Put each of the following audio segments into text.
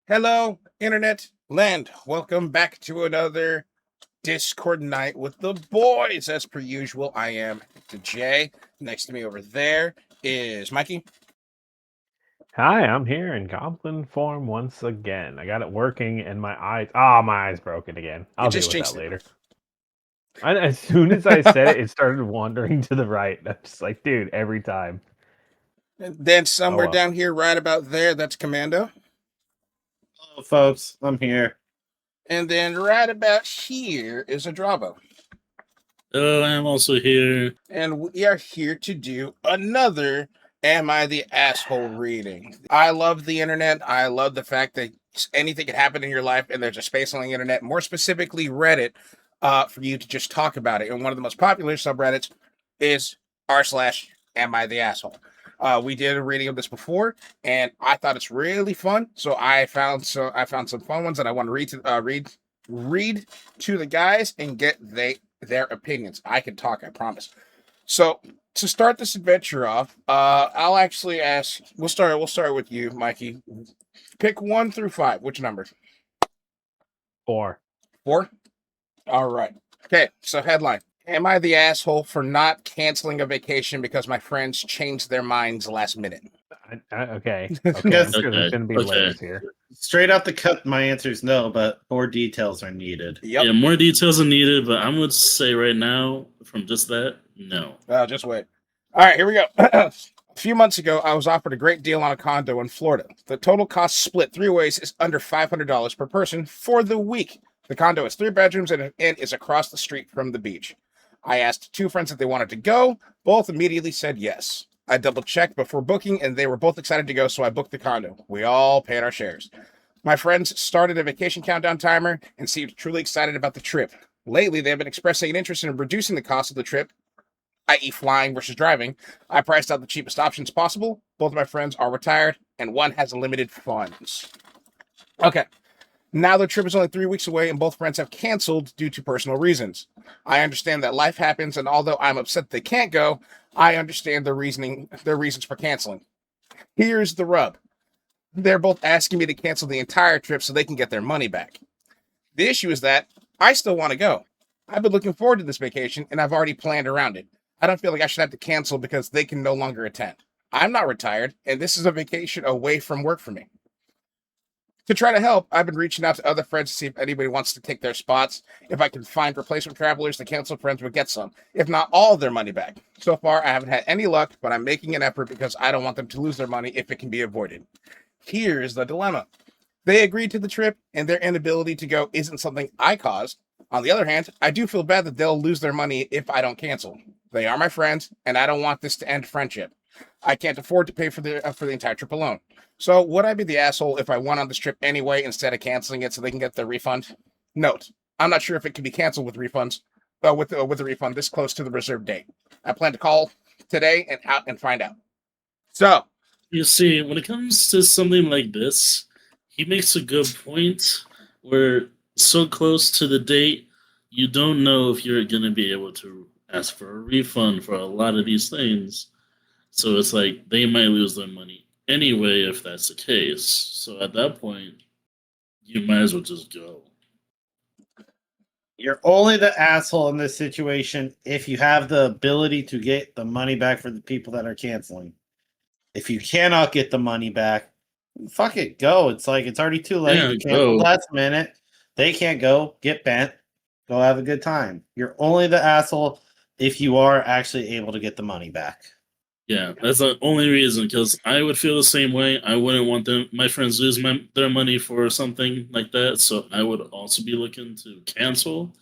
Hello, Internet Land. Welcome back to another Discord night with the boys. As per usual, I am the Jay. Next to me over there is Mikey. Hi, I'm here in goblin form once again. I got it working and my eyes. Ah, my eyes broken again. You I'll deal just with that jinxed it. later. As soon as I said it, it started wandering to the right. I'm just like, dude, every time. And then Oh somewhere well. down here, right about there, that's Commando. Hello, folks. I'm here. And then right about here is a Dravo. I'm also here. And we are here to do another Am I the Asshole reading. I love the internet. I love the fact that anything can happen in your life and there's a space on the internet, more specifically Reddit, for you to just talk about it. And one of the most popular subreddits is r/ Am I the Asshole. We did a reading of this before, and I thought it's really fun. So I found some fun ones that I want to read to the guys and get their opinions. I can talk, I promise. So to start this adventure off, I'll actually ask. We'll start with you, Mikey. Pick 1 through 5. Which number? 4. 4. All right. Okay. So headline: Am I the asshole for not canceling a vacation because my friends changed their minds last minute? Okay. Yes. I'm sure there's Okay, going to be okay. layers here. Straight out the cut, my answer is no, but more details are needed. Yep. Yeah, more details are needed, but I'm going to say right now, from just that, no. Just wait. All right. Here we go. A few months ago, I was offered a great deal on a condo in Florida. The total cost split 3 ways is under $500 per person for the week. The condo has 3 bedrooms and is across the street from the beach. I asked 2 friends if they wanted to go. Both immediately said yes. I double checked before booking, and they were both excited to go, so I booked the condo. We all paid our shares. My friends started a vacation countdown timer and seemed truly excited about the trip. Lately, they have been expressing an interest in reducing the cost of the trip, i.e., flying versus driving. I priced out the cheapest options possible. Both of my friends are retired, and one has limited funds. Okay. Now the trip is only 3 weeks away, and both friends have canceled due to personal reasons. I understand that life happens, and although I'm upset they can't go, I understand their reasons for canceling. Here's the rub: they're both asking me to cancel the entire trip so they can get their money back. The issue is that I still want to go. I've been looking forward to this vacation, and I've already planned around it. I don't feel like I should have to cancel because they can no longer attend. I'm not retired, and this is a vacation away from work for me. To try to help, I've been reaching out to other friends to see if anybody wants to take their spots. If I can find replacement travelers, the canceled friends would get some, if not all of their money back. So far, I haven't had any luck, but I'm making an effort because I don't want them to lose their money if it can be avoided. Here's the dilemma: they agreed to the trip, and their inability to go isn't something I caused. On the other hand, I do feel bad that they'll lose their money if I don't cancel. They are my friends, and I don't want this to end friendship. I can't afford to pay for the entire trip alone. So would I be the asshole if I went on this trip anyway instead of canceling it so they can get their refund? Note: I'm not sure if it can be canceled with refunds. With the refund this close to the reserved date. I plan to call today and find out. So You see, when it comes to something like this, he makes a good point where so close to the date, you don't know if you're going to be able to ask for a refund for a lot of these things. So it's like they might lose their money anyway if that's the case. So at that point, you might as well just go. You're only the asshole in this situation if you have the ability to get the money back for the people that are canceling. If you cannot get the money back, fuck it, go. It's like it's already too late. Yeah, You canceled go. last minute. They can't go. Get bent. Go have a good time. You're only the asshole if you are actually able to get the money back. Yeah, that's the only reason. Because I would feel the same way. I wouldn't want my friends lose their money for something like that. So I would also be looking to cancel,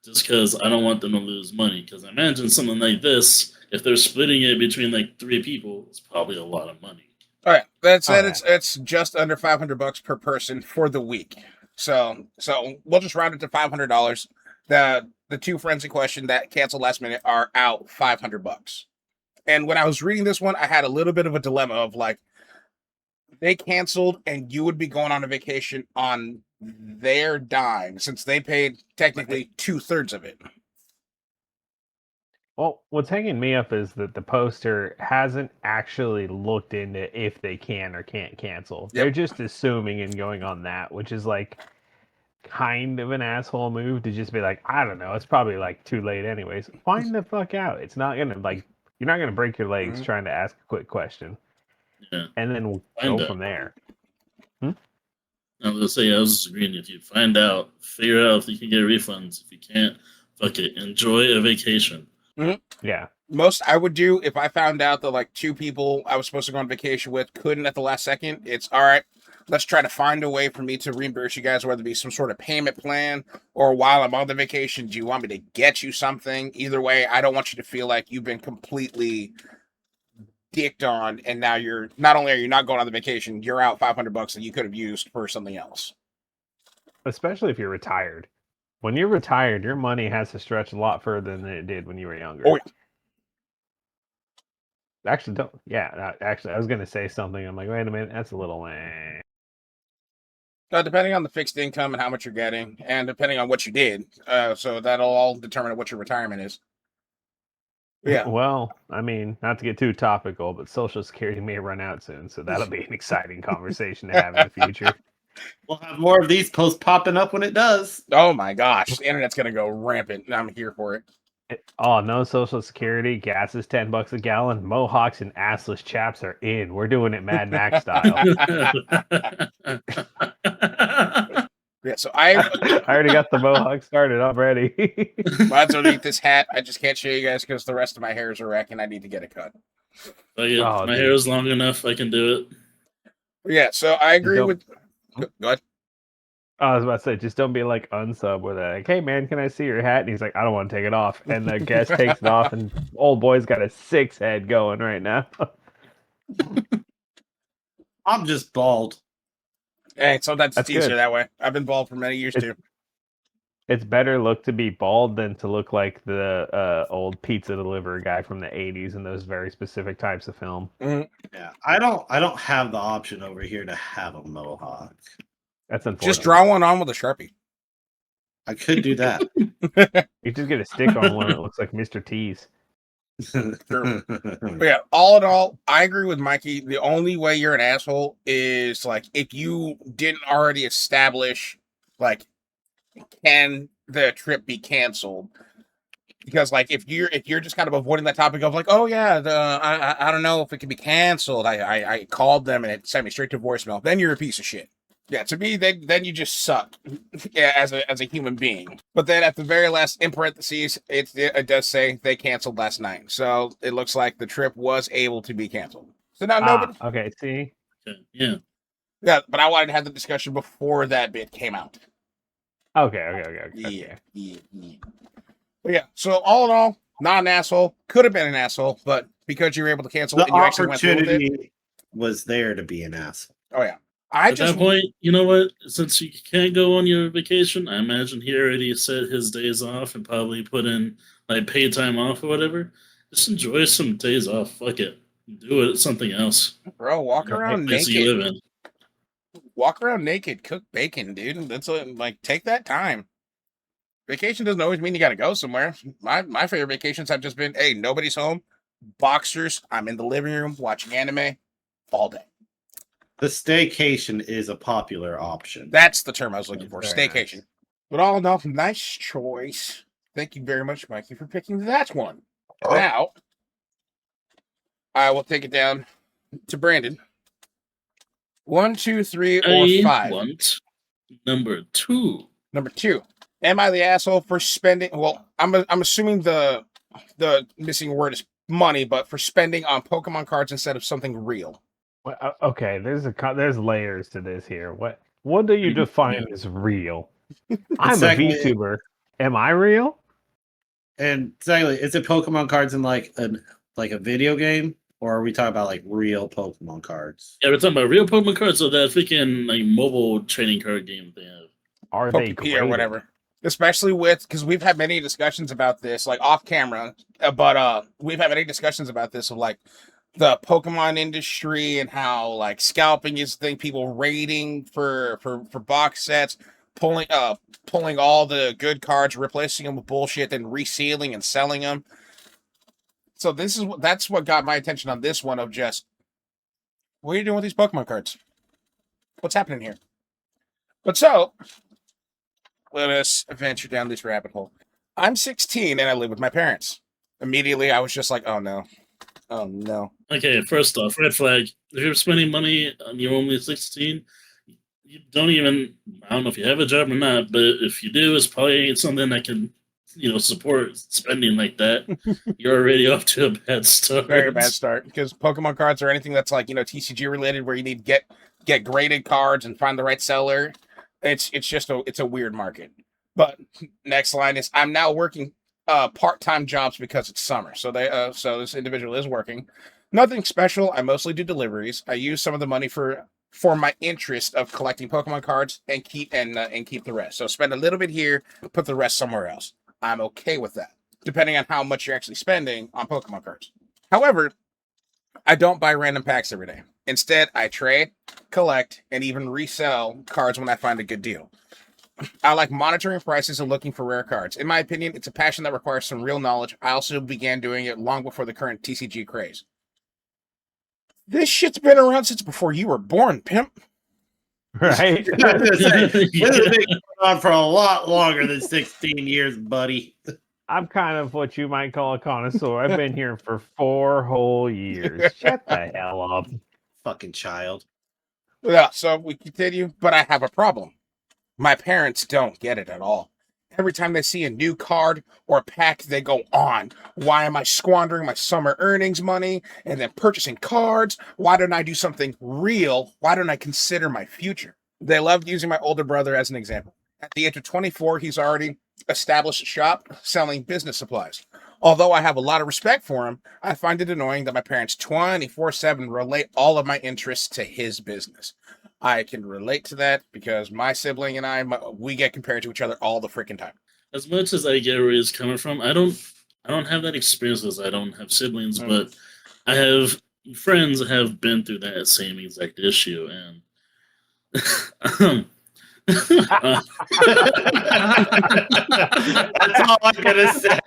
just because I don't want them to lose money. Because I imagine something like this, if they're splitting it between like 3 people, it's probably a lot of money. all right, that said, Alright. it's just under $500 per person for the week. So we'll just round it to $500. The 2 friends in question that canceled last minute are out $500. And when I was reading this one, I had a little bit of a dilemma of like, they canceled and you would be going on a vacation on their dime since they paid technically 2/3 of it. Well, what's hanging me up is that the poster hasn't actually looked into if they can or can't cancel. They're Yep. just assuming and going on that, which is like kind of an asshole move to just be like, I don't know, it's probably like too late anyways. Find the fuck out. It's not gonna like you're not gonna break your legs Mhm. trying to ask a quick question, Yeah. and then we'll Find go out. from there. I was gonna say I was just agreeing with you. Find out, figure out if you can get refunds. If you can't, fuck it. Enjoy a vacation. Yeah. Most I would do if I found out that like 2 people I was supposed to go on vacation with couldn't at the last second. It's all right. Let's try to find a way for me to reimburse you guys, whether it be some sort of payment plan or while I'm on the vacation, do you want me to get you something? Either way, I don't want you to feel like you've been completely dicked on, and now you're not only are you not going on the vacation, you're out $500 that you could have used for something else. Especially if you're retired. When you're retired, your money has to stretch a lot further than it did when you were younger. Oh, yeah. Actually, don't. Yeah, actually, I was gonna say something. I'm like, wait a minute, that's a little. Depending on the fixed income and how much you're getting, and depending on what you did, so that'll all determine what your retirement is. Yeah. Well, I mean, not to get too topical, but Social Security may run out soon, so that'll be an exciting conversation to have in the future. We'll have more of these posts popping up when it does. Oh my gosh, the internet's gonna go rampant, and I'm here for it. Oh, no Social Security. Gas is $10 a gallon. Mohawks and assless chaps are in. We're doing it Mad Max style. Yeah, so I already got the mohawk started already. mine's underneath this hat. I just can't show you guys because the rest of my hair is a wreck, and I need to get it cut. Fuck it. Oh, My dude. hair is long enough. I can do it. Yeah, so I agree Don't- with. Go ahead. I was about to say, just don't be like unsub with it. Like, hey man, can I see your hat? And he's like, I don't want to take it off. And the guest takes it off, and old boy's got a 6 head going right now. I'm just bald. Hey, sometimes That's it's easier good. that way. I've been bald for many years too. It's better look to be bald than to look like the old pizza deliverer guy from the 80s in those very specific types of film. Yeah, I don't have the option over here to have a mohawk. That's unfortunate. Just draw one on with a Sharpie. I could do that. You just get a stick on one that looks like Mr. T's. But yeah, all in all, I agree with Mikey. The only way you're an asshole is like if you didn't already establish like can the trip be canceled? Because like if you're just kind of avoiding that topic of like, oh yeah, I don't know if it can be canceled. I called them and it sent me straight to voicemail. Then you're a piece of shit. Yeah, to me, then you just suck. Yeah, as a human being. But then at the very last, in parentheses, it does say they canceled last night. So it looks like the trip was able to be canceled. So now nobody. Okay, see? Okay. Yeah. Yeah, but I wanted to have the discussion before that bit came out. Okay. Yeah. But yeah, so all in all, not an asshole. Could have been an asshole, but because you were able to cancel The it and you actually went through with it. opportunity was there to be an asshole. Oh yeah. At that point, you know what? Since you can't go on your vacation, I imagine he already set his days off and probably put in like paid time off or whatever. Just enjoy some days off. Fuck it. Do it something else. Bro, walk around Place you live naked. in. Walk around naked, cook bacon, dude. That's like take that time. Vacation doesn't always mean you got to go somewhere. My favorite vacations have just been, hey, nobody's home, boxers. I'm in the living room watching anime all day. The staycation is a popular option. That's the term I was looking for. Very Staycation. nice. But all in all, nice choice. Thank you very much, Mikey, for picking that one. Now, I will take it down to Brandon. 1, 2, 3, or 5. Want number 2. Number 2. Am I the asshole for spending? Well, I'm assuming the missing word is money, but for spending on Pokemon cards instead of something real. Well, okay, there's layers to this here. What do you define as real? I'm a VTuber. Am I real? And exactly, is it Pokemon cards in like a video game, or are we talking about like real Pokemon cards? Yeah, we're talking about real Pokemon cards or that freaking like mobile trading card game they have. Are they PvP graded? or whatever. Especially because we've had many discussions about this, like off camera, but we've had many discussions about this of like the Pokemon industry and how like scalping is the thing, people raiding for box sets, pulling all the good cards, replacing them with bullshit, then resealing and selling them. So that's what got my attention on this one of just, what are you doing with these Pokemon cards? What's happening here? But so, let us venture down this rabbit hole. I'm 16 and I live with my parents. Immediately, I was just like, oh no. Oh no. Okay, first off, red flag. If you're spending money and you're only 16, you don't even, I don't know if you have a job or not, but if you do, it's probably something that can, support spending like that. You're already off to a bad start. Very bad start, because Pokemon cards or anything that's like, TCG related, where you need to get graded cards and find the right seller. It's just a weird market. But next line is, I'm now working part-time jobs because it's summer. So this individual is working. Nothing special. I mostly do deliveries. I use some of the money for my interest of collecting Pokemon cards and keep the rest. So spend a little bit here, put the rest somewhere else. I'm okay with that, depending on how much you're actually spending on Pokemon cards. However, I don't buy random packs every day. Instead, I trade, collect, and even resell cards when I find a good deal. I like monitoring prices and looking for rare cards. In my opinion, it's a passion that requires some real knowledge. I also began doing it long before the current TCG craze. This shit's been around since before you were born, pimp. Right? This has been going on for a lot longer than 16 years, buddy. I'm kind of what you might call a connoisseur. I've been here for 4 whole years. Shut the hell up. Fucking child. Yeah, so we continue, but I have a problem. My parents don't get it at all. Every time they see a new card or pack, they go on. Why am I squandering my summer earnings money and then purchasing cards? Why don't I do something real? Why don't I consider my future? They loved using my older brother as an example. At the age of 24, he's already established a shop selling business supplies. Although I have a lot of respect for him, I find it annoying that my parents 24/7 relate all of my interests to his business. I can relate to that because my sibling and we get compared to each other all the freaking time. As much as I get where he's coming from, I don't have that experience because I don't have siblings, but I have friends that have been through that same exact issue, and That's all I'm gonna say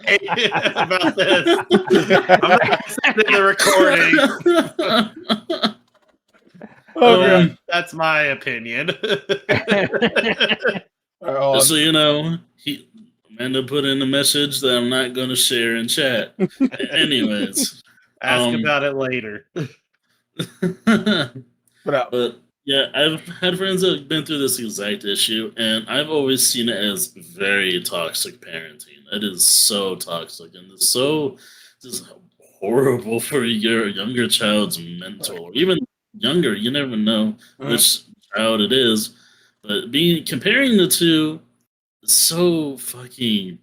about this. I'm not gonna send in the recording. That's my opinion. So he Amanda put in a message that I'm not going to share in chat. Anyways, ask about it later. But yeah, I've had friends that have been through this exact issue, and I've always seen it as very toxic parenting. It is so toxic, and it's so just horrible for your younger child's mental, or even younger. You never know which child it is, but comparing the two, is so fucking.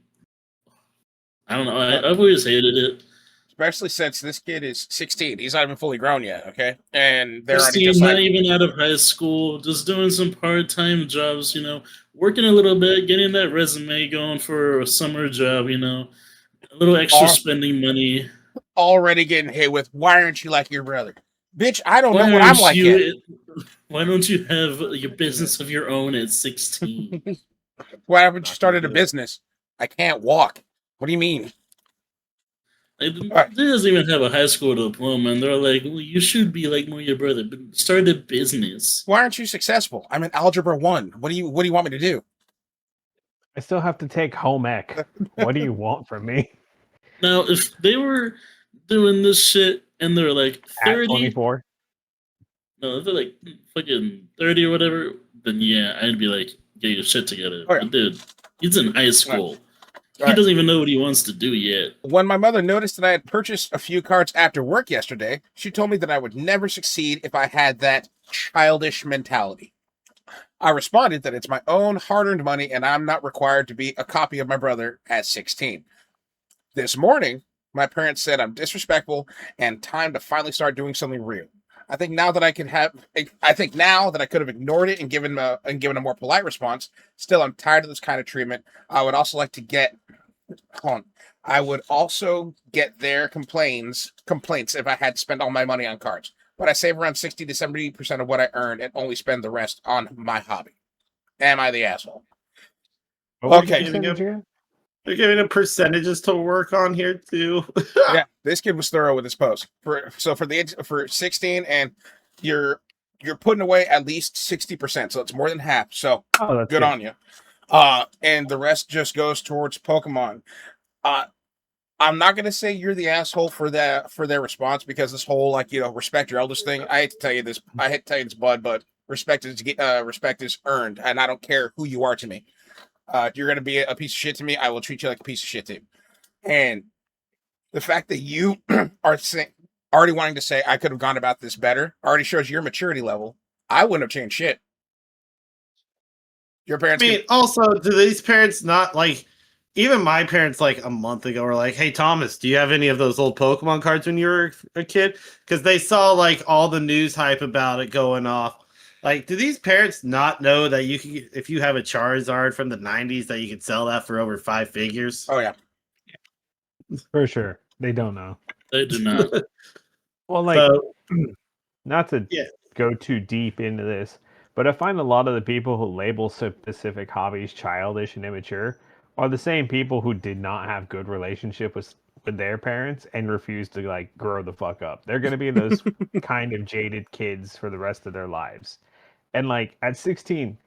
I don't know. I've always hated it. Especially since this kid is 16. He's not even fully grown yet, okay? And they're 16, already just not even out of high school, just doing some part-time jobs, working a little bit, getting that resume going for a summer job, a little extra spending money. Already getting hit with, why aren't you like your brother? Bitch, I don't know what I'm like yet. Why don't you have your business of your own at 16? Why haven't you started a business? I can't walk. What do you mean? He doesn't even have a high school diploma, and they're like, well, you should be like more your brother, but start a business. Why aren't you successful? I'm in Algebra 1. What do you want me to do? I still have to take home ec. What do you want from me? Now, if they were doing this shit and they're like 30... At 24? No, if they're like fucking 30 or whatever, then yeah, I'd be like, get your shit together. Okay. But dude, he's in high school. He doesn't even know what he wants to do yet. When my mother noticed that I had purchased a few cards after work yesterday, she told me that I would never succeed if I had that childish mentality. I responded that it's my own hard-earned money and I'm not required to be a copy of my brother at 16. This morning, my parents said I'm disrespectful and time to finally start doing something real. I think now that I could have ignored it and given a more polite response. Still, I'm tired of this kind of treatment. I would also like to get their complaints if I had to spend all my money on cards. But I save around 60 to 70% of what I earn and only spend the rest on my hobby. Am I the asshole? Okay. They're giving him percentages to work on here too. Yeah, this kid was thorough with his post. For 16, and you're putting away at least 60%, so it's more than half. So Oh, that's good good. on you. And the rest just goes towards Pokemon. I'm not gonna say you're the asshole for their response, because this whole, like, respect your elders thing. I hate to tell you this, bud, but respect is earned, and I don't care who you are to me. If you're gonna be a piece of shit to me, I will treat you like a piece of shit too. And the fact that you are already wanting to say I could have gone about this better already shows your maturity level. I wouldn't have changed shit. Your I parents mean, could, also, do these parents not like? Even my parents, like a month ago, were like, "Hey, Thomas, do you have any of those old Pokemon cards when you were a kid?" Because they saw like all the news hype about it going off. Like, do these parents not know that you can, if you have a Charizard from the '90s, that you could sell that for over 5 figures? oh yeah. For sure. They don't know. They do not. Well, like, So not to yeah, go too deep into this, but I find a lot of the people who label specific hobbies childish and immature are the same people who did not have good relationship with their parents and refuse to like grow the fuck up. They're gonna be those kind of jaded kids for the rest of their lives. And like at 16,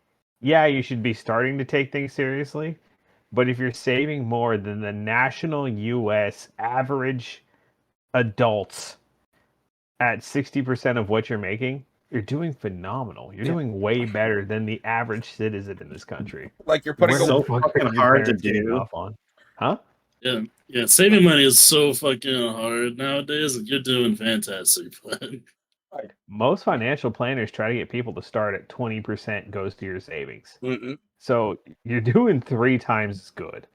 yeah, you should be starting to take things seriously. But if you're saving more than the national US average adults at 60% of what you're making, you're doing phenomenal. You're Yeah. doing way better than the average citizen in this country. Like you're Where putting the so fuck fucking are your hard to parents getting do. off on? Huh? Yeah, yeah. Saving money is so fucking hard nowadays, and you're doing fantastic. But Most financial planners try to get people to start at 20% goes to your savings. Mm-mm. So you're doing 3 times as good.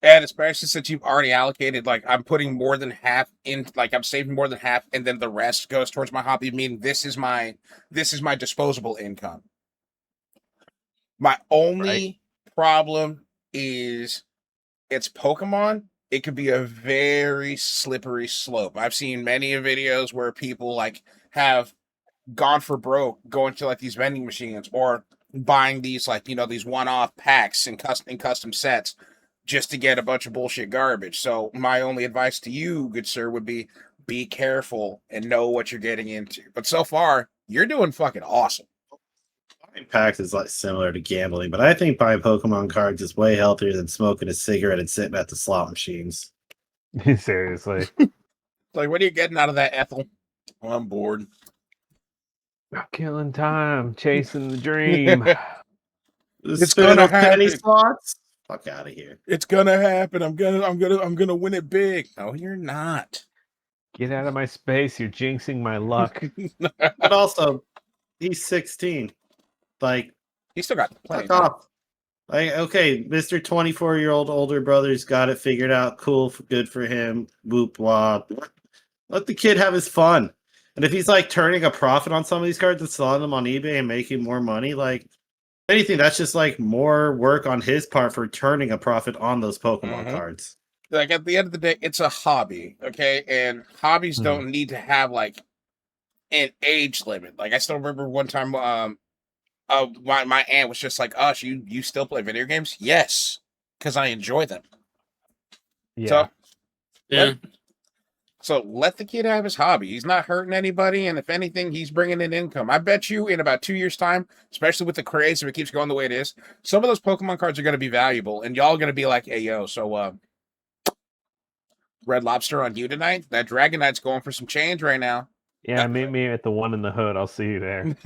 And especially since you've already allocated, like, I'm putting more than half in, like, I'm saving more than half, and then the rest goes towards my hobby. Meaning this is my disposable income. My only problem is it's Pokemon. It could be a very slippery slope. I've seen many videos where people like have gone for broke going to like these vending machines, or buying these, like, these one-off packs and custom sets just to get a bunch of bullshit garbage. So my only advice to you, good sir, would be careful and know what you're getting into. But so far, you're doing fucking awesome. Buying packs is like similar to gambling, but I think buying Pokemon cards is way healthier than smoking a cigarette and sitting at the slot machines. Seriously. Like, what are you getting out of that, Ethel? Oh, I'm bored. Killing time, chasing the dream. It's Spinning gonna those penny happen. slots. Fuck out of here. It's gonna happen. I'm gonna win it big. No, you're not. Get out of my space. You're jinxing my luck. But also, he's 16. Like, He still got plenty fuck of time. off. Like, okay, Mr. 24-year-old older brother's got it figured out. Cool, good for him. Whoop wop. Let the kid have his fun. And if he's like turning a profit on some of these cards and selling them on eBay and making more money, like anything, that's just like more work on his part for turning a profit on those Pokemon Mhm. cards. Like, at the end of the day, it's a hobby, okay? And hobbies don't need to have like an age limit. Like, I still remember one time, my aunt was just like, "Us, you still play video games?" Yes, because I enjoy them. Yeah. yeah, So let the kid have his hobby. He's not hurting anybody, and if anything, he's bringing in income. I bet you in about 2 years' time, especially with the craze, if it keeps going the way it is, some of those Pokemon cards are going to be valuable, and y'all are going to be like, "Hey, yo, so Red Lobster on you tonight? That Dragonite's going for some change right now." Yeah, meet me at the one in the hood. I'll see you there.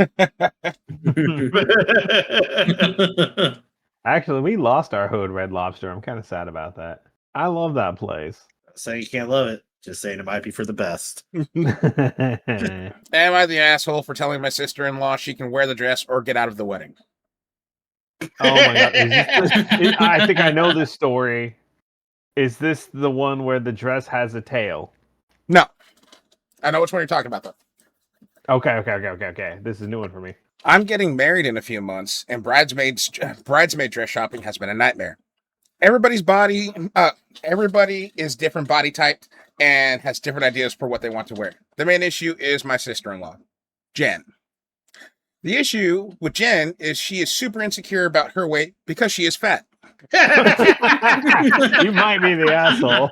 Actually, we lost our hood, Red Lobster. I'm kind of sad about that. I love that place. Saying you can't love it, just saying it might be for the best. Am I the asshole for telling my sister-in-law she can wear the dress or get out of the wedding? Oh my god! I think I know this story. Is this the one where the dress has a tail? No. I know which one you're talking about, though. Okay. This is a new one for me. I'm getting married in a few months, and bridesmaid dress shopping has been a nightmare. Everybody is different body type and has different ideas for what they want to wear. The main issue is my sister-in-law, Jen. The issue with Jen is she is super insecure about her weight because she is fat. You might be the asshole.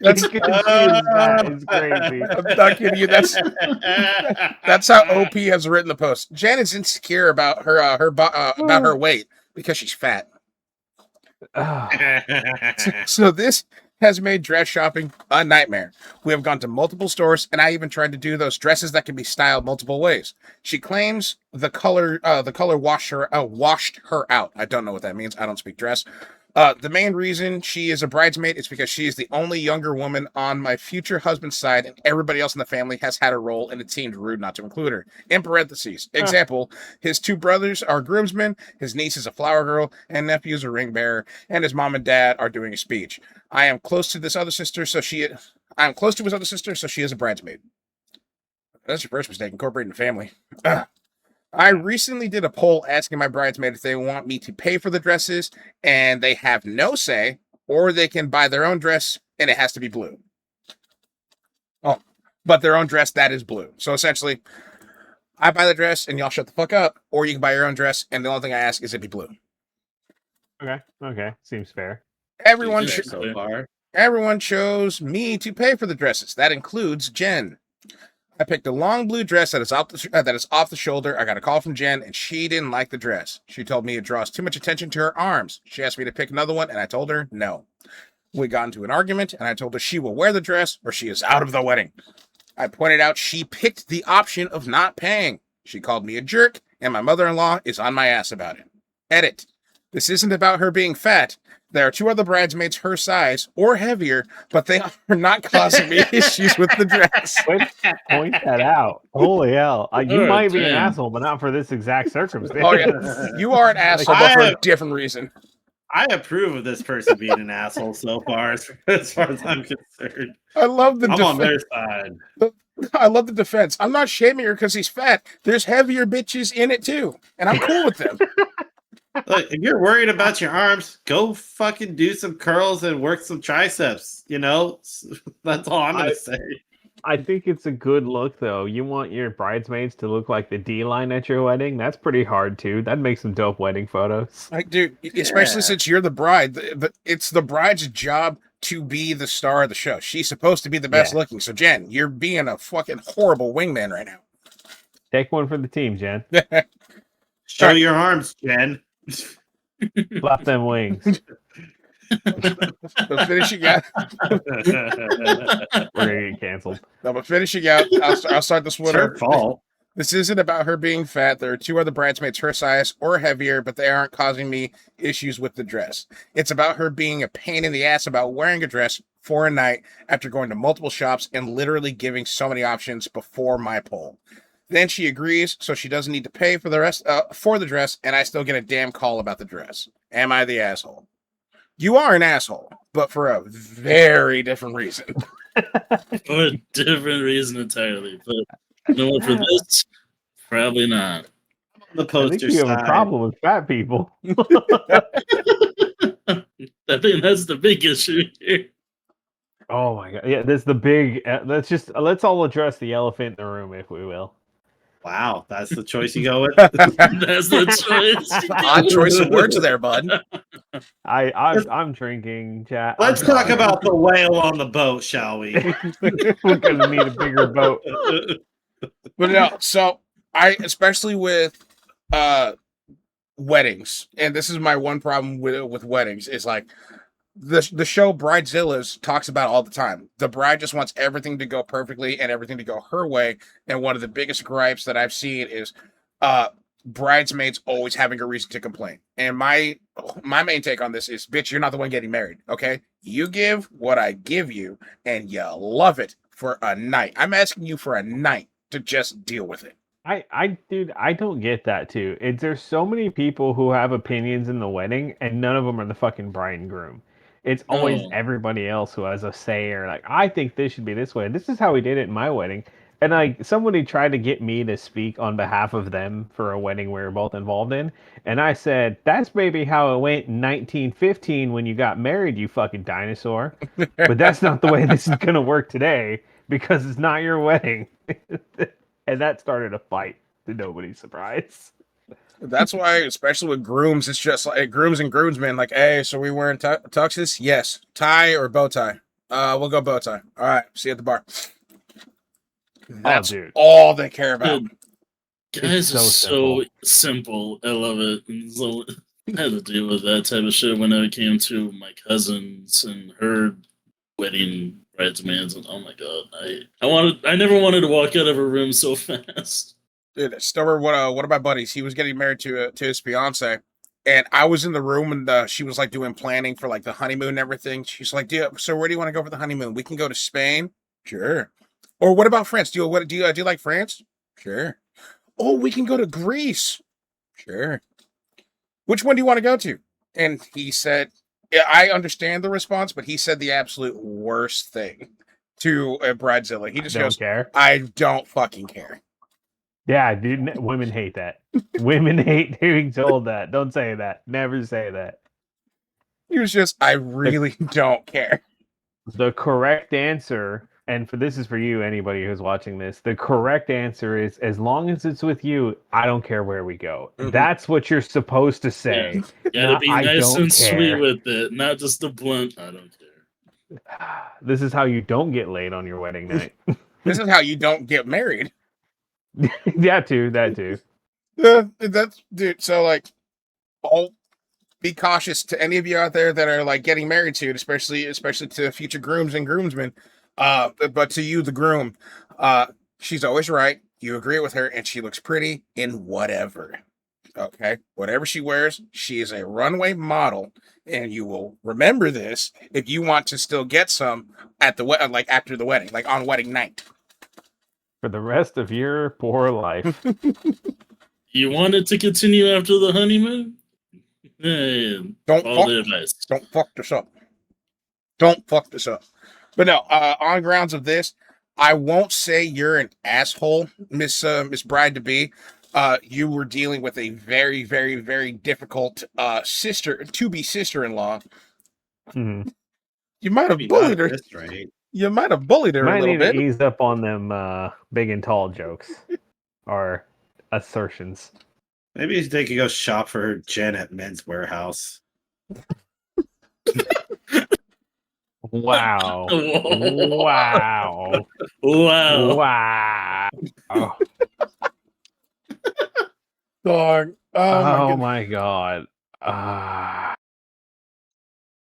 That's Because she is fat. It's crazy. I'm not kidding you. That's how OP has written the post. Jen is insecure about about her weight because she's fat. So this has made dress shopping a nightmare. We have gone to multiple stores, and I even tried to do those dresses that can be styled multiple ways. She claims the color washed her out. I don't know what that means. I don't speak dress. The main reason she is a bridesmaid is because she is the only younger woman on my future husband's side, and everybody else in the family has had a role, and it seemed rude not to include her. In parentheses, example, his two brothers are groomsmen, his niece is a flower girl, and nephew is a ring bearer, and his mom and dad are doing a speech. I am close to his other sister, so she is a bridesmaid. That's your first mistake, incorporating the family. I recently did a poll asking my bridesmaid if they want me to pay for the dresses, and they have no say, or they can buy their own dress, and it has to be blue. Oh, but their own dress that is blue. So essentially, I buy the dress, and y'all shut the fuck up, or you can buy your own dress, and the only thing I ask is it be blue. Okay. Seems fair. Everyone so far. Everyone chose me to pay for the dresses. That includes Jen. I picked a long blue dress that is off the shoulder. I got a call from Jen, and she didn't like the dress. She told me it draws too much attention to her arms. She asked me to pick another one, and I told her no. We got into an argument, and I told her she will wear the dress or she is out of the wedding. I pointed out she picked the option of not paying. She called me a jerk, and my mother-in-law is on my ass about it. Edit. This isn't about her being fat. There are two other bridesmaids her size or heavier, but they are not causing me issues with the dress. Point that out. Holy hell. You Oh, might be an damn. asshole, but not for this exact circumstance. Oh, yeah. You are an asshole, but for a different reason. I approve of this person being an asshole so far, as far as I'm concerned. I love the I'm on their side. I love the defense. I'm not shaming her because he's fat. There's heavier bitches in it too, and I'm cool with them. Look, if you're worried about your arms, go fucking do some curls and work some triceps. You know, that's all I'm gonna say. I think it's a good look, though. You want your bridesmaids to look like the D line at your wedding? That's pretty hard, too. That'd make some dope wedding photos. Like, dude, especially since you're the bride, it's the bride's job to be the star of the show. She's supposed to be the best looking. So, Jen, you're being a fucking horrible wingman right now. Take one for the team, Jen. Show your arms, Jen. Flap them wings. But finishing out, We're gonna get canceled. no, but finishing out, I'll start this one. It's her fault. This isn't about her being fat. There are two other bridesmaids her size or heavier, but they aren't causing me issues with the dress. It's about her being a pain in the ass about wearing a dress for a night after going to multiple shops and literally giving so many options before my poll. Then she agrees, so she doesn't need to pay for the rest for the dress, and I still get a damn call about the dress. Am I the asshole? You are an asshole, but for a very different reason. For a different reason entirely. But you know what? For this, probably not. The I think poster you have a side. problem with fat people. I think that's the big issue here. Oh my god! Yeah, that's the big. Let's all address the elephant in the room, if we will. Wow, that's the choice you go with. That's the choice. Odd choice of words there, bud. I'm drinking, chat. Let's talk about the whale on the boat, shall we? We're gonna need a bigger boat. But no, so especially with weddings, and this is my one problem with weddings, is like the show Bridezillas talks about all the time. The bride just wants everything to go perfectly and everything to go her way. And one of the biggest gripes that I've seen is bridesmaids always having a reason to complain. And my main take on this is, bitch, you're not the one getting married, okay? You give what I give you, and you love it for a night. I'm asking you for a night to just deal with it. Dude, I don't get that too. There's so many people who have opinions in the wedding, and none of them are the fucking bride and groom. It's always everybody else who has a say, or like, I think this should be this way. This is how we did it in my wedding. And like, somebody tried to get me to speak on behalf of them for a wedding we were both involved in. And I said, that's maybe how it went in 1915 when you got married, you fucking dinosaur. But that's not the way this is going to work today, because it's not your wedding. And that started a fight, to nobody's surprise. That's why, especially with grooms, it's just like grooms and groomsmen. Like, hey, so we wearing tuxes? Yes. Tie or bow tie? We'll go bow tie. All right. See you at the bar. That's dude. all they care about. Dude, guys so are so simple. I love it. And so I had to deal with that type of shit when it came to my cousins and her wedding bridesmaids. And oh my god, I never wanted to walk out of a room so fast. Dude, I still remember one of my buddies. He was getting married to his fiance, and I was in the room, and she was like doing planning for like the honeymoon and everything. She's like, so where do you want to go for the honeymoon? We can go to Spain, sure. Or what about France? Do you like France? Sure. Oh, we can go to Greece, sure. Which one do you want to go to? And he said, yeah, I understand the response, but he said the absolute worst thing to a bridezilla. He just Don't goes, care. I don't fucking care. Yeah, dude. Women hate that. Women hate being told that. Don't say that. Never say that. He was just, I really don't care. The correct answer, and this is for you, anybody who's watching this, the correct answer is, as long as it's with you, I don't care where we go. Mhm. That's what you're supposed to say. Gotta Not, be I nice don't and sweet care. with it, not just the blunt. I don't care. This is how you don't get laid on your wedding night. This is how you don't get married. That too. That's dude. So like, all be cautious to any of you out there that are like getting married soon, especially to future grooms and groomsmen. But to you, the groom, she's always right. You agree with her, and she looks pretty in whatever. Okay, whatever she wears, she is a runway model, and you will remember this if you want to still get some at the like after the wedding, like on wedding night. For the rest of your poor life. You wanted to continue after the honeymoon? Hey, Don't follow fuck, the advice. don't fuck this up. Don't fuck this up. But no, on grounds of this, I won't say you're an asshole, Miss Bride to be. You were dealing with a very, very, very difficult sister-in-law. Mm-hmm. You might have Maybe bullied not her. this rate. You might have bullied her a Might little need to bit. ease up on them big and tall jokes or assertions. Maybe they could go shop for Jen at Men's Warehouse. Wow. Whoa. Wow. Wow. Wow. Oh, Dog. Oh my goodness. my god. Ah.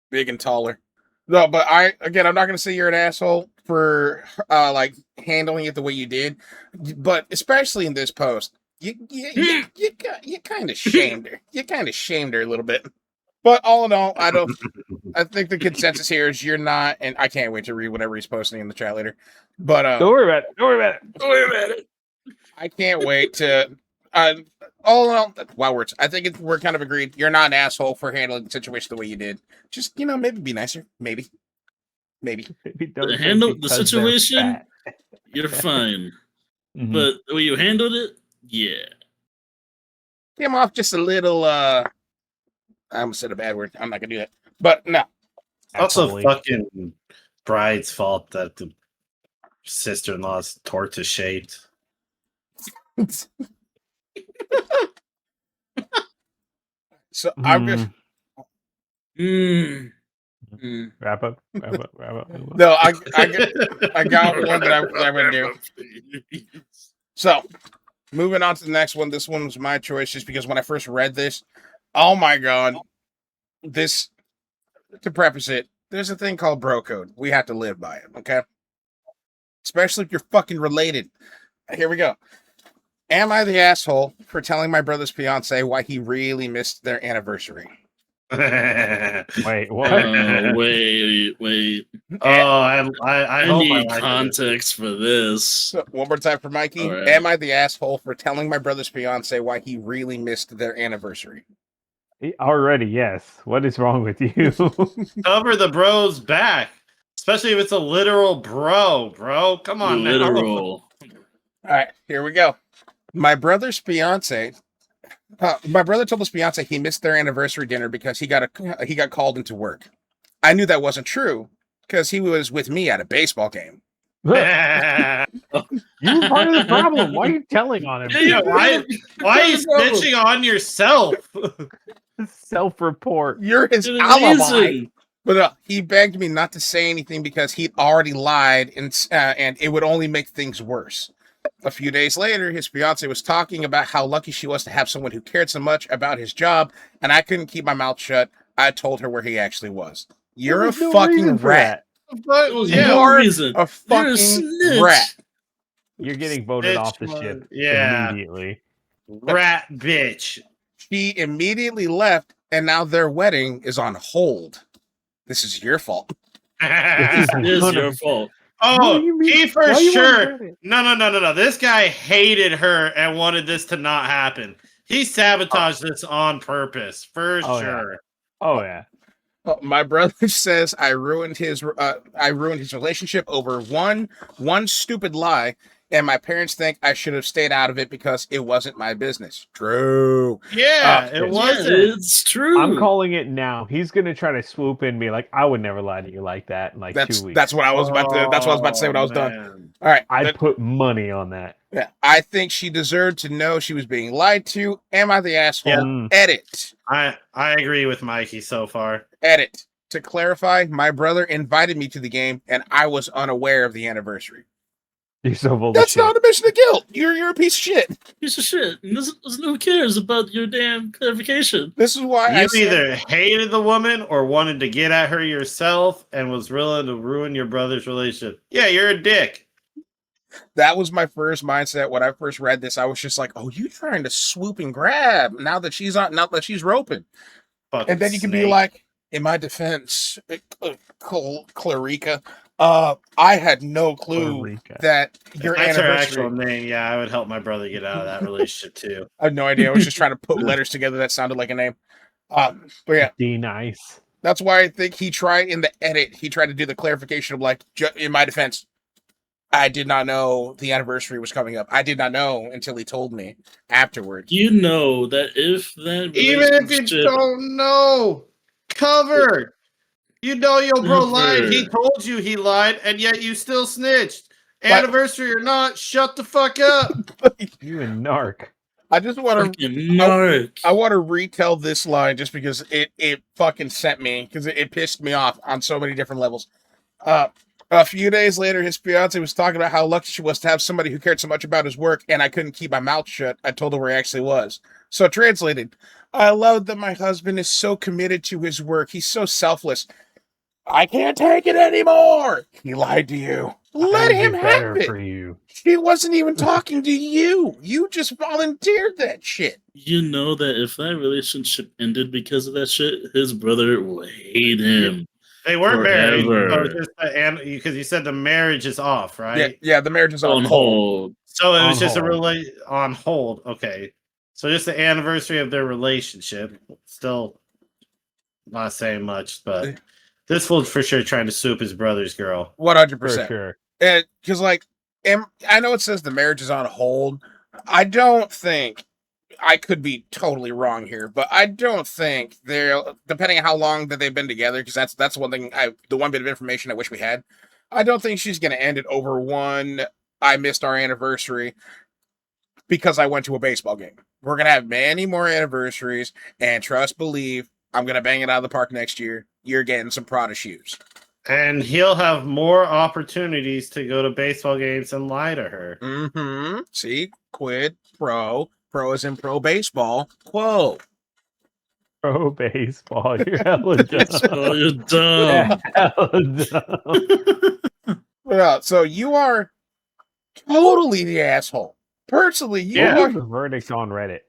Big and taller. No, but I'm not gonna say you're an asshole for like handling it the way you did, but especially in this post, you kind of shamed her. You kind of shamed her a little bit. But all in all, I think the consensus here is you're not, and I can't wait to read whatever he's posting in the chat later. But Don't worry about it. Don't worry about it. I can't wait to. All in all, wow, I think we're kind of agreed. You're not an asshole for handling the situation the way you did. Just maybe be nicer. Maybe. Maybe don't To say handle the because they're situation, fat. you're fine. Mhm. But the way you handled it, yeah. Came off just a little. I almost said a bad word. I'm not gonna do that. But no. Also, Absolutely. fucking bride's fault that the sister-in-law's tortoise shaped. So I'm just Wrap up. no. I got one that I would do. So moving on to the next one. This one was my choice just because when I first read this, oh my god, this. To preface it, there's a thing called bro code. We have to live by it, okay? Especially if you're fucking related. Here we go. Am I the asshole for telling my brother's fiance why he really missed their anniversary? Wait, what? Wait. I I hope need I like context for this. So, one more time for Mikey. All right. Am I the asshole for telling my brother's fiance why he really missed their anniversary? Already, yes. What is wrong with you? Cover the bro's back, especially if it's a literal bro. Come on now. Literal. All right, here we go. My brother's fiance. My brother told his fiance he missed their anniversary dinner because he got called into work. I knew that wasn't true because he was with me at a baseball game. yeah, You were part of the problem. Why are you telling on him? Yeah, why are you snitching on yourself? Self-report. You're his It was alibi. amazing. But he begged me not to say anything because he'd already lied, and it would only make things worse. A few days later, his fiance was talking about how lucky she was to have someone who cared so much about his job, and I couldn't keep my mouth shut. I told her where he actually was. You're There a was no fucking reason for rat. But, There was You no are reason. a You're a fucking snitch. rat. You're getting voted off the Bitch, ship yeah. immediately. rat bitch. She immediately left, and now their wedding is on hold. This is your fault. This It is Son of- your fault. What Oh, do you mean? he for Why you on sure. Reddit? No. This guy hated her and wanted this to not happen. He sabotaged this on purpose, for Oh, yeah. sure. Oh yeah. My brother says I ruined his relationship over one stupid lie, and my parents think I should have stayed out of it because it wasn't my business. True. Yeah, it Yeah, wasn't. It's true. I'm calling it now. He's gonna try to swoop in and be like, I would never lie to you like that in like 2 weeks. That's what I was about to. That's what I was about to say when I was done. Man. All right. I'd put money on that. Yeah, I think she deserved to know she was being lied to. Am I the asshole? Yeah. Edit. I agree with Mikey so far. Edit. To clarify, my brother invited me to the game, and I was unaware of the anniversary. You're so full of That's shit. not a mission of guilt. You're a piece of shit. Piece of shit. And who cares about your damn clarification? This is why I You said, either hated the woman or wanted to get at her yourself and was willing to ruin your brother's relationship. Yeah, you're a dick. that was my first mindset when I first read this. I was just like, "Oh, you trying to swoop and grab now that she's roping." Fucking And then you can be snake. like, in my defense, Clarica, I had no clue Clarica. that If your that's her anniversary. actual name, yeah, I would help my brother get out of that relationship too. I had no idea. I was just trying to put letters together that sounded like a name. But yeah, D nice. that's why I think he tried in the edit. He tried to do the clarification of like, in my defense, I did not know the anniversary was coming up. I did not know until he told me afterwards. You know that if that Even if you relationship- don't know, cover. You know your bro lied. He Cover. told you he lied, and yet you still snitched. But- Anniversary or not, shut the fuck up. You and narc. I just want to. fucking narc. I want to retell this line just because it fucking sent me because it pissed me off on so many different levels. A few days later, his fiance was talking about how lucky she was to have somebody who cared so much about his work, and I couldn't keep my mouth shut. I told her where he actually was. So translated, I love that my husband is so committed to his work. He's so selfless. I can't take it anymore. He lied to you. Let I'll him do have better it. for you. She wasn't even talking to you. You just volunteered that shit. You know that if that relationship ended because of that shit, his brother will hate him. They weren't married. Forever. Because you said the marriage is off, right? Yeah, the marriage is on On hold. hold. So it was On just hold. on hold. Okay. So just the anniversary of their relationship. Still not saying much, but this fool's for sure trying to swoop his brother's girl. 100%. For sure. Because, like, I know it says the marriage is on hold. I don't think, I could be totally wrong here, but I don't think they're, depending on how long that they've been together, because that's one thing, the one bit of information I wish we had. I don't think she's going to end it over one, I missed our anniversary because I went to a baseball game. We're going to have many more anniversaries, and trust, believe, I'm going to bang it out of the park next year. You're getting some Prada shoes. And he'll have more opportunities to go to baseball games and lie to her. Mm-hmm. See? Quid, pro. Pro is in pro baseball. Quo. Pro baseball. You're hella dumb. Oh, you're dumb. Hella dumb. Well, so you are totally the asshole. Personally, you What are. was the verdict on Reddit?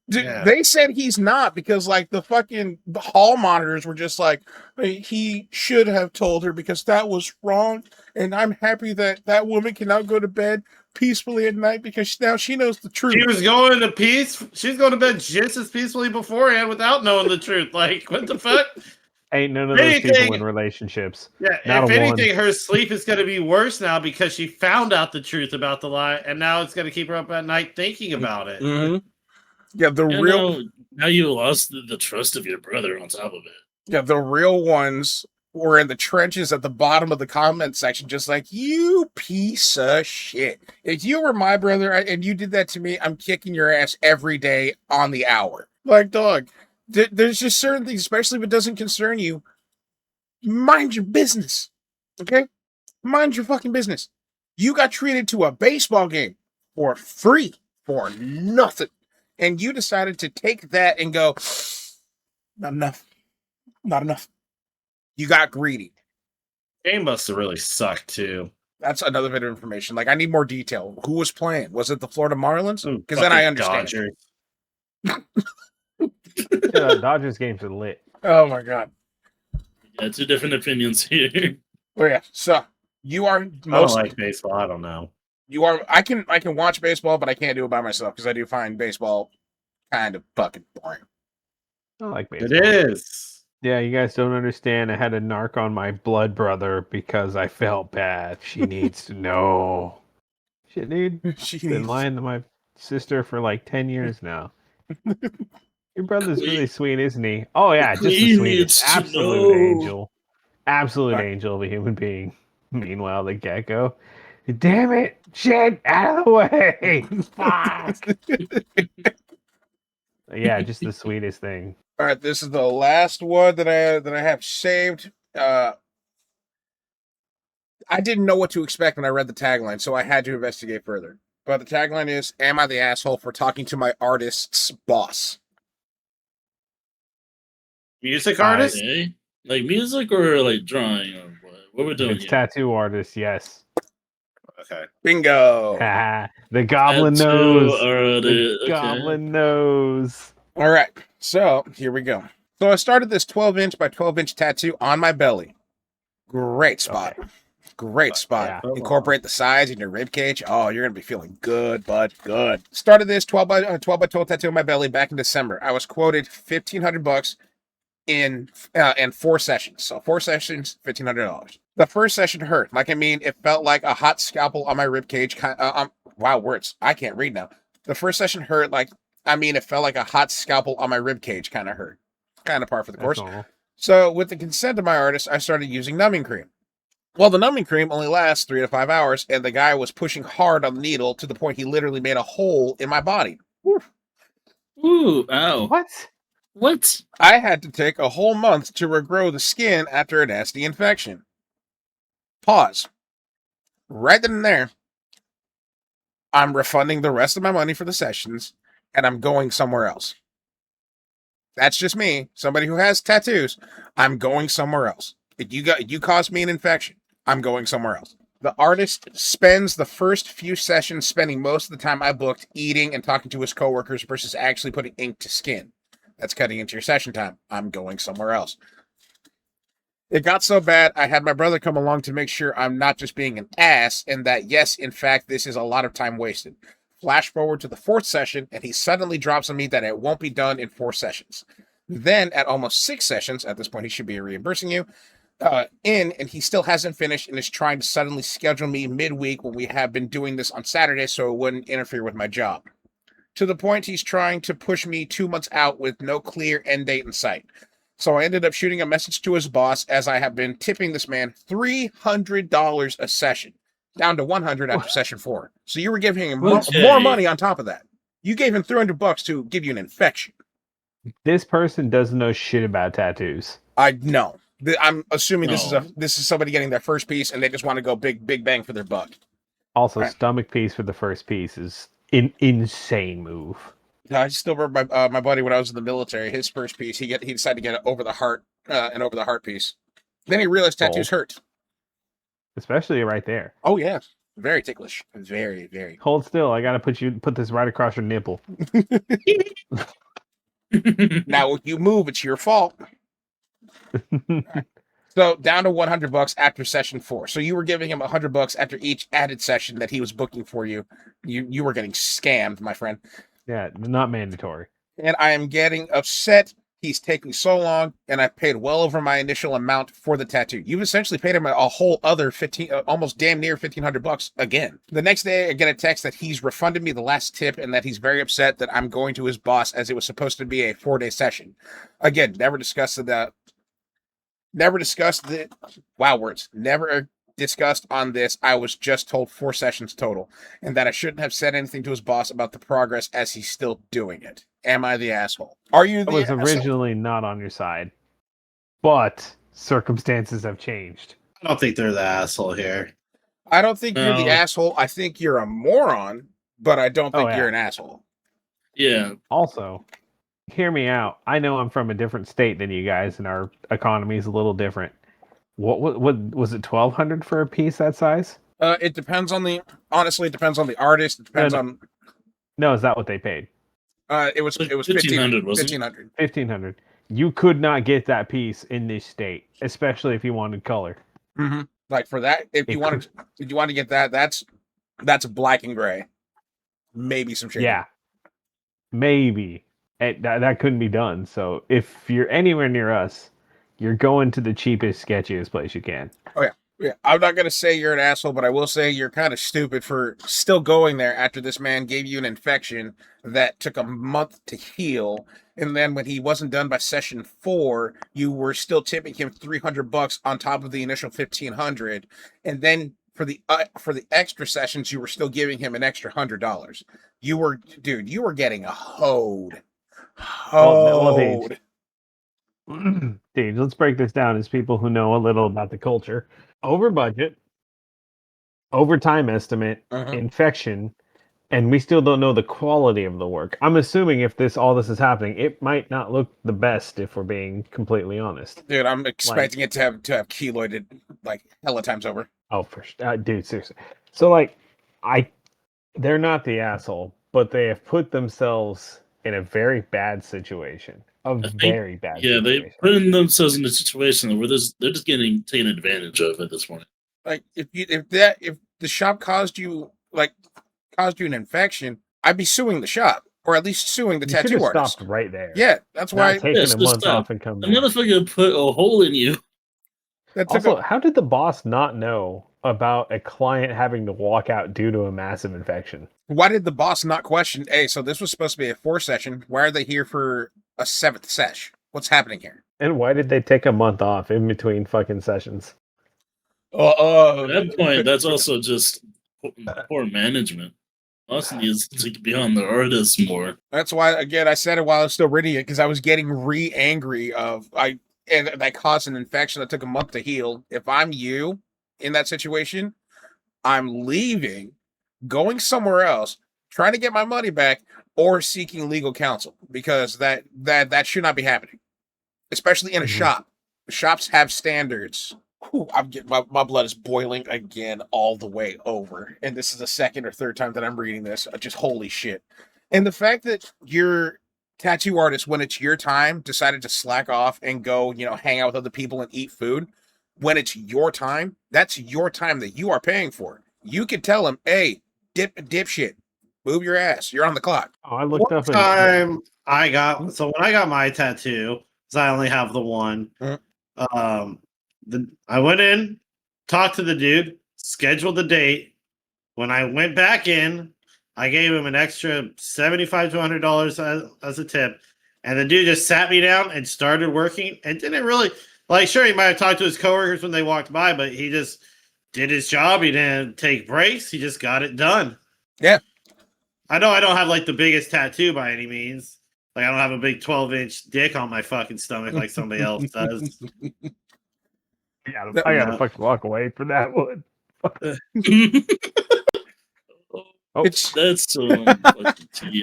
Yeah. They said he's not because, like, the hall monitors were just like, "Hey, he should have told her because that was wrong. And I'm happy that that woman can now go to bed peacefully at night because now she knows the truth." She was going to peace. She's going to bed just as peacefully beforehand without knowing the truth. Like, what the fuck? Ain't none of those Anything- people in relationships. Yeah, Not if a one. anything, her sleep is going to be worse now because she found out the truth about the lie, and now it's going to keep her up at night thinking about it. Mm-hmm. Yeah, the You real. know, now you lost the trust of your brother on top of it. Yeah, the real ones were in the trenches at the bottom of the comment section, just like, you piece of shit. If you were my brother and you did that to me, I'm kicking your ass every day on the hour. Like, dog, there's just certain things, especially if it doesn't concern you, mind your business. Okay? Mind your fucking business. You got treated to a baseball game for free, for nothing. And you decided to take that and go, not enough. Not enough. You got greedy. Game must have really sucked too. That's another bit of information. Like, I need more detail. Who was playing? Was it the Florida Marlins? Some Because then I fucking understand. Dodgers. Yeah, Dodgers games are lit. Oh my god. Yeah, two different opinions here. Oh yeah. So you are I don't most like baseball. I don't know. you are I can watch baseball, but I can't do it by myself because I do find baseball kind of fucking boring. I like baseball. It is. Yeah, you guys don't understand. I had a narc on my blood brother because I felt bad. She needs to know. Shit, dude. She Been needs- lying to my sister for like 10 years now. Your brother's really sweet, isn't he? Oh yeah, just the He sweetest. needs to Absolute know. angel. Absolute Right. angel of a human being. Meanwhile, the gecko. Damn it! Shit! Out of the way! Fuck! Yeah, just the sweetest thing. All right, this is the last one that I have saved. I didn't know what to expect when I read the tagline, so I had to investigate further. But the tagline is, "Am I the asshole for talking to my artist's boss?" Music artist? Okay. Like music or like drawing or what? What we're If doing it's here? tattoo artist, yes. Okay. Bingo. The goblin Tattoo knows. or The okay. goblin knows. All right, so here we go. So I started this 12-inch by 12-inch tattoo on my belly. Great spot. Okay. Great spot. Yeah. Incorporate the sides in your rib cage. Oh, you're gonna be feeling good, bud. Good. Started this 12 by 12 tattoo on my belly back in December. I was quoted $1,500 in 4 sessions. So 4 sessions, $1,500. The first session hurt. Like, I mean, it felt like a hot scalpel on my rib cage. Wow, words. I can't read now. The first session hurt. Like, I mean, it felt like a hot scalpel on my rib cage. Kind of hurt. Kind of par for the That's course. normal. So, with the consent of my artist, I started using numbing cream. Well, the numbing cream only lasts 3 to 5 hours, and the guy was pushing hard on the needle to the point he literally made a hole in my body. Ooh, ow. What? What? I had to take a whole month to regrow the skin after a nasty infection. Pause. Right then and there, I'm refunding the rest of my money for the sessions, and I'm going somewhere else. That's just me, somebody who has tattoos. I'm going somewhere else. If you caused me an infection, I'm going somewhere else. The artist spends the first few sessions spending most of the time I booked eating and talking to his coworkers versus actually putting ink to skin. That's cutting into your session time. I'm going somewhere else. It got so bad, I had my brother come along to make sure I'm not just being an ass, and that, yes, in fact, this is a lot of time wasted. Flash forward to the 4th session, and he suddenly drops on me that it won't be done in 4 sessions. Then, at almost 6 sessions, at this point he should be reimbursing you, and he still hasn't finished and is trying to suddenly schedule me midweek when we have been doing this on Saturday so it wouldn't interfere with my job. To the point he's trying to push me 2 months out with no clear end date in sight. So I ended up shooting a message to his boss as I have been tipping this man $300 a session, down to $100 after session 4. So you were giving him Okay. more money on top of that. You gave him $300 to give you an infection. This person doesn't know shit about tattoos. I know. I'm assuming No. this is somebody getting their first piece and they just want to go big bang for their buck. Also, Right. stomach piece for the first piece is an insane move. I still remember my buddy when I was in the military. His first piece, he decided to get it over the heart, an over the heart piece. Then he realized tattoos hurt. Especially right there. Oh yeah, very ticklish, very very. Hold still. I gotta put this right across your nipple. Now if you move, it's your fault. So down to $100 after session 4. So you were giving him $100 after each added session that he was booking for you. You were getting scammed, my friend. Yeah, not mandatory. And I am getting upset. He's taking so long, and I paid well over my initial amount for the tattoo. You've essentially paid him a whole other almost damn near $1,500 again. The next day, I get a text that he's refunded me the last tip and that he's very upset that I'm going to his boss as it was supposed to be a 4-day session. Again, never discussed that. Never discussed the wow words. Never discussed on this. I was just told 4 sessions total, and that I shouldn't have said anything to his boss about the progress as he's still doing it. Am I the asshole? Are you I the was asshole? originally not on your side, but circumstances have changed. I don't think they're the asshole here. I don't think you're the No. asshole. I think you're a moron, but I don't think Oh, yeah. you're an asshole. Yeah. Also, hear me out. I know I'm from a different state than you guys, and our economy is a little different. What was it? 1,200 for a piece that size? It depends on the honestly. It depends on the artist. It depends on. No, is that what they paid? It was 1,500, wasn't it? 1,500. 1,500. You could not get that piece in this state, especially if you wanted color. Mm-hmm. Like for that, if you want to get that, that's black and gray. Maybe some shade. Yeah, maybe that couldn't be done. So if you're anywhere near us, you're going to the cheapest, sketchiest place you can. Yeah, I'm not gonna say you're an asshole, but I will say you're kind of stupid for still going there after this man gave you an infection that took a month to heal, and then when he wasn't done by session 4, you were still tipping him $300 on top of the initial 1,500, and then for the extra sessions, you were still giving him an extra $100. You were getting a hoed. Well, Dave, let's break this down as people who know a little about the culture. Over budget, over time estimate, infection, and we still don't know the quality of the work. I'm assuming if all this is happening, it might not look the best if we're being completely honest. Dude, I'm expecting it to have keloided like hella times over. Oh, for sure. Dude, seriously. So they're not the asshole, but they have put themselves in a very bad situation. Very bad situation. They put themselves in a situation where they're just getting taken advantage of at this point. Like if the shop caused you an infection, I'd be suing the shop or at least suing the tattoo artist. Stopped right there. Yeah, that's why taking a month off and come back. The motherfucker put a hole in you. Also, how did the boss not know about a client having to walk out due to a massive infection? Why did the boss not question, hey, so this was supposed to be a 4 session. Why are they here for a 7th sesh? What's happening here? And why did they take a month off in between fucking sessions? At that point, that's also just poor management. Boss needs to be on the artists more. That's why, again, I said it while I was still reading it, because I was getting angry and that caused an infection that took a month to heal. If I'm you in that situation, I'm leaving, going somewhere else, trying to get my money back, or seeking legal counsel, because that should not be happening, especially in a shop. Shops have standards. Whew, I'm getting my blood is boiling again all the way over, and this is the 2nd or 3rd time that I'm reading this. Just holy shit! And the fact that your tattoo artist, when it's your time, decided to slack off and go, hang out with other people and eat food. When it's your time, that's your time that you are paying for. You could tell him, hey, dipshit, move your ass. You're on the clock. Oh, I looked up. When I got my tattoo, because I only have the one. I went in, talked to the dude, scheduled the date. When I went back in, I gave him an extra $75 to $100 as a tip, and the dude just sat me down and started working. And didn't really sure, he might have talked to his coworkers when they walked by, but he just did his job. He didn't take breaks. He just got it done. Yeah. I know I don't have the biggest tattoo by any means. I don't have a big 12-inch dick on my fucking stomach like somebody else does. I gotta fucking walk away for that one. That's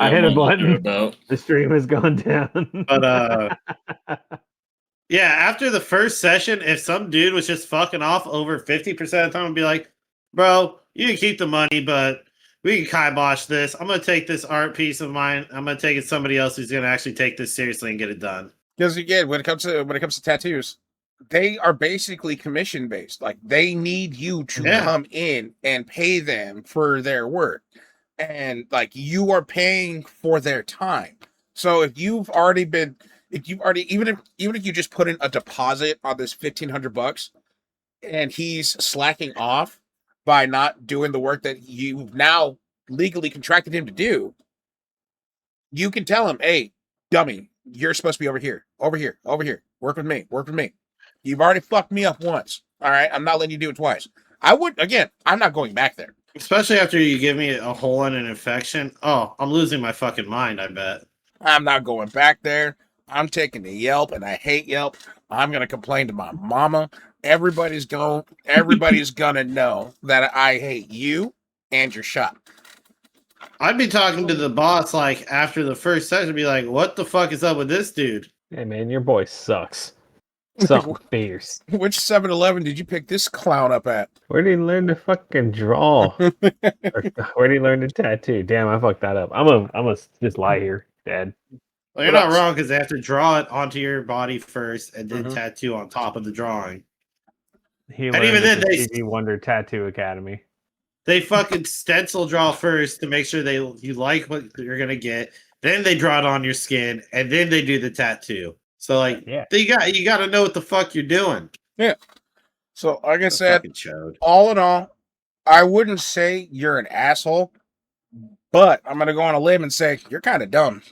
I hit a button. The stream has gone down. But yeah, after the first session, if some dude was just fucking off over 50% of the time, I'd be like, bro, you can keep the money, but we can kibosh this. I'm going to take this art piece of mine. I'm going to take it to somebody else who's going to actually take this seriously and get it done. Because again, when it comes to tattoos, they are basically commission based. They need you to come in and pay them for their work. And you are paying for their time. So if even if you just put in a deposit on this $1,500 and he's slacking off by not doing the work that you've now legally contracted him to do, you can tell him, hey, dummy, you're supposed to be over here. Work with me. You've already fucked me up once. All right, I'm not letting you do it twice. I'm not going back there. Especially after you give me a hole and an infection. Oh, I'm losing my fucking mind, I bet. I'm not going back there. I'm taking the Yelp, and I hate Yelp. I'm gonna complain to my mama. Everybody's gonna know that I hate you and your shop. I'd be talking to the boss like after the first session, be like, "What the fuck is up with this dude?" Hey man, your boy sucks. Something fierce. Which 7-Eleven did you pick this clown up at? Where did he learn to fucking draw? Or where did he learn to tattoo? Damn, I fucked that up. I'm gonna just lie here, Dad. Well, you're What not else? wrong because they have to draw it onto your body first and then Mhm. tattoo on top of the drawing. He And learned even at then, the they- Stevie Wonder Tattoo Academy. They fucking stencil draw first to make sure you like what you're gonna get. Then they draw it on your skin, and then they do the tattoo. So like, Yeah. you got to know what the fuck you're doing. So, like I That's said, fucking chode. all in all, I wouldn't say you're an asshole, but I'm gonna go on a limb and say you're kind of dumb.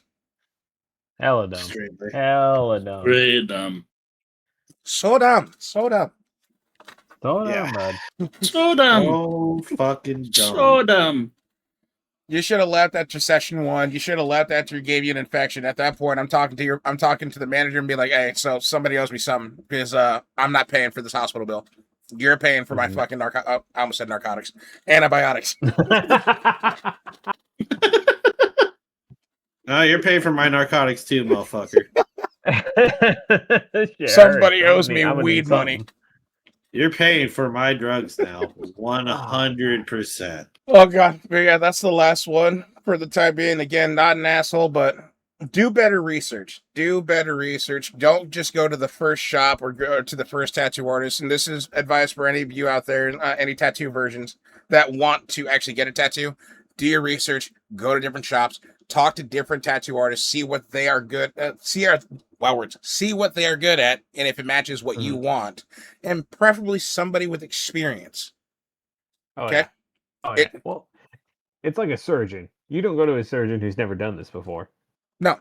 Hella dumb. Straightly. Hella dumb. Great, So dumb. So Yeah. dumb, bud. so dumb, Oh, fucking dumb. so dumb. You should have left after session 1. You should have left after he gave you an infection. At that point, I'm talking to the manager and be like, "Hey, so somebody owes me something because I'm not paying for this hospital bill. You're paying for my fucking I almost said narcotics, antibiotics." No, you're paying for my narcotics too, motherfucker. Shit Somebody hurts. owes me I'm gonna weed need money. something. You're paying for my drugs now, 100%. Oh god, but yeah, that's the last one for the time being. Again, not an asshole, but do better research. Do better research. Don't just go to the first shop or go to the first tattoo artist. And this is advice for any of you out there, any tattoo versions that want to actually get a tattoo. Do your research. Go to different shops. Talk to different tattoo artists. See what they are good. See what they are good at, and if it matches what you want, and preferably somebody with experience. Oh, Okay. yeah. Oh, yeah. Well, it's like a surgeon. You don't go to a surgeon who's never done this before. No.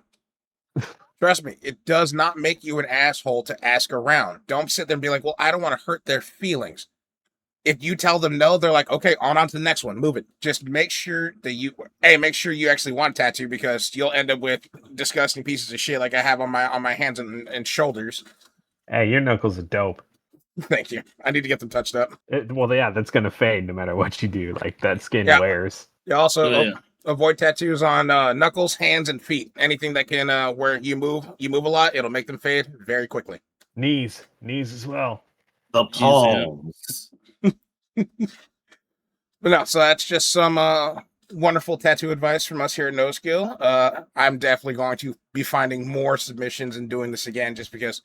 Trust me, it does not make you an asshole to ask around. Don't sit there and be like, well, I don't want to hurt their feelings. If you tell them no, they're like, okay, on to the next one. Move it. Just make sure that make sure you actually want a tattoo, because you'll end up with disgusting pieces of shit like I have on my hands and shoulders. Hey, your knuckles are dope. Thank you. I need to get them touched up. Well, yeah, that's gonna fade no matter what you do. Like that skin Yeah. wears. You also Oh, yeah. avoid tattoos on knuckles, hands, and feet. Anything that can where you move a lot, it'll make them fade very quickly. Knees as well. The palms. But no, so that's just some wonderful tattoo advice from us here at NoSkill. I'm definitely going to be finding more submissions and doing this again, just because,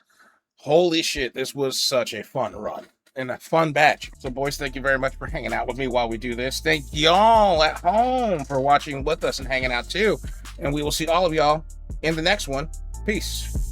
holy shit, this was such a fun run and a fun batch. So, boys, thank you very much for hanging out with me while we do this. Thank y'all at home for watching with us and hanging out too. And we will see all of y'all in the next one. Peace.